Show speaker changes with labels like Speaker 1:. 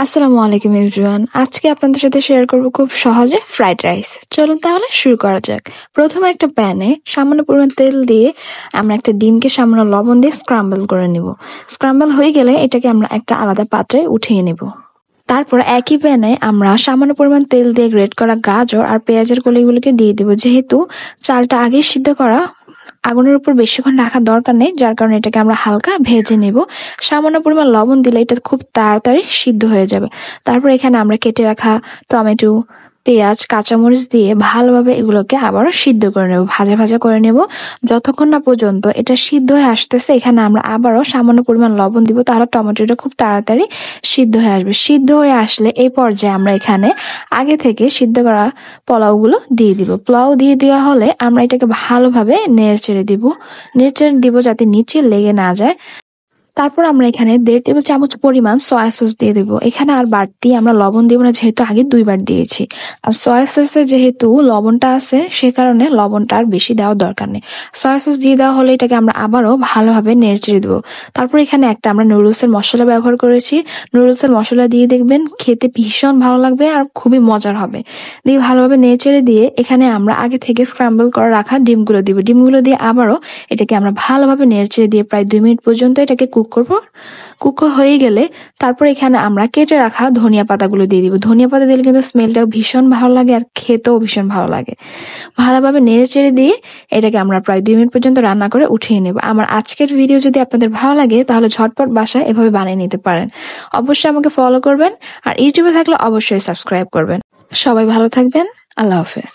Speaker 1: আসসালামু আলাইকুম এভরিওয়ান। আজকে আপনাদের সাথে শেয়ার করব খুব সহজে ফ্রাইড রাইস। চলুন তাহলে শুরু করা যাক। প্রথমে একটা প্যানে সামান্য পরিমাণ তেল দিয়ে আমরা একটা ডিমকে সামান্য লবণ দিয়ে স্ক্রাম্বল করে নিব। স্ক্রাম্বল হয়ে গেলে এটাকে আমরা একটা আলাদা পাত্রে উঠিয়ে নিব। তারপর একই প্যানে আমরা সামান্য পরিমাণ তেল দিয়ে গ্রেট করা গাজর আর পেঁয়াজের কলিগুলোকে দিয়ে দিব। যেহেতু চালটা আগে সিদ্ধ করা, আগুনের উপর বেশিক্ষণ রাখার দরকার নেই, যার কারণে এটাকে আমরা হালকা ভেজে নেব। সামান্য পরিমাণ লবণ দিলে এটা খুব তাড়াতাড়ি সিদ্ধ হয়ে যাবে। তারপর এখানে আমরা কেটে রাখা টমেটো, পেঁয়াজ, কাঁচামরিচ দিয়ে ভালোভাবে এগুলোকে আবারও সিদ্ধ করে নেব, ভাজা ভাজা করে নেব যতক্ষণ না পর্যন্ত এটা সিদ্ধ হয়ে আসতেছে। এখানে আমরা আবারও সামান্য পরিমাণ লবণ দিব, তাহলে টমেটোটা খুব তাড়াতাড়ি সিদ্ধ হয়ে আসবে। সিদ্ধ হয়ে আসলে এই পর্যায়ে আমরা এখানে আগে থেকে সিদ্ধ করা পোলাওগুলো দিয়ে দিব। পোলাও দিয়ে দেওয়া হলে আমরা এটাকে ভালোভাবে নেড়ে চেড়ে দিব যাতে নিচে লেগে না যায়। তারপর আমরা এখানে 1.5 টেবিল চামচ পরিমাণ সয়া সস দিয়ে দেবো। এখানে আর বাড়তি আমরা লবণ দিব না, যেহেতু আগে 2বার দিয়েছি। আর সয়া সসে যেহেতু লবণটা আছে, সে কারণে লবণটা আর বেশি দেওয়ার দরকার নেই। সয়া সস দিয়ে দেওয়া হলে এটাকে আমরা আবারও ভালোভাবে নেড়ে দেবো। তারপর এখানে একটা আমরা নুডলসের মশলা ব্যবহার করেছি। নুডলসের মশলা দিয়ে দেখবেন খেতে ভীষণ ভালো লাগবে আর খুবই মজার হবে। দিয়ে ভালোভাবে নেড়ে দিয়ে এখানে আমরা আগে থেকে স্ক্রাম্বল করে রাখা ডিমগুলো দিব। ডিমগুলো দিয়ে আবারও এটাকে আমরা ভালোভাবে নেড়ে দিয়ে প্রায় 2 মিনিট পর্যন্ত এটাকে কুক করব। কুক হয়ে গেলে তারপর এখানে আমরা কেটে রাখা ধনিয়া পাতাগুলো দিয়ে দিব। ধনিয়া পাতা দিলে কিন্তু স্মেলটাও ভীষণ ভালো লাগে আর খেতেও ভীষণ ভালো লাগে। ভালোভাবে নেড়ে দিয়ে এটাকে আমরা প্রায় 2 মিনিট পর্যন্ত রান্না করে উঠিয়ে নেব। আমার আজকের ভিডিও যদি আপনাদের ভালো লাগে তাহলে ঝটপট বাসায় এভাবে বানিয়ে নিতে পারেন। অবশ্যই আমাকে ফলো করবেন আর ইউটিউবে থাকলে অবশ্যই সাবস্ক্রাইব করবেন। সবাই ভালো থাকবেন। আল্লাহ হাফেজ।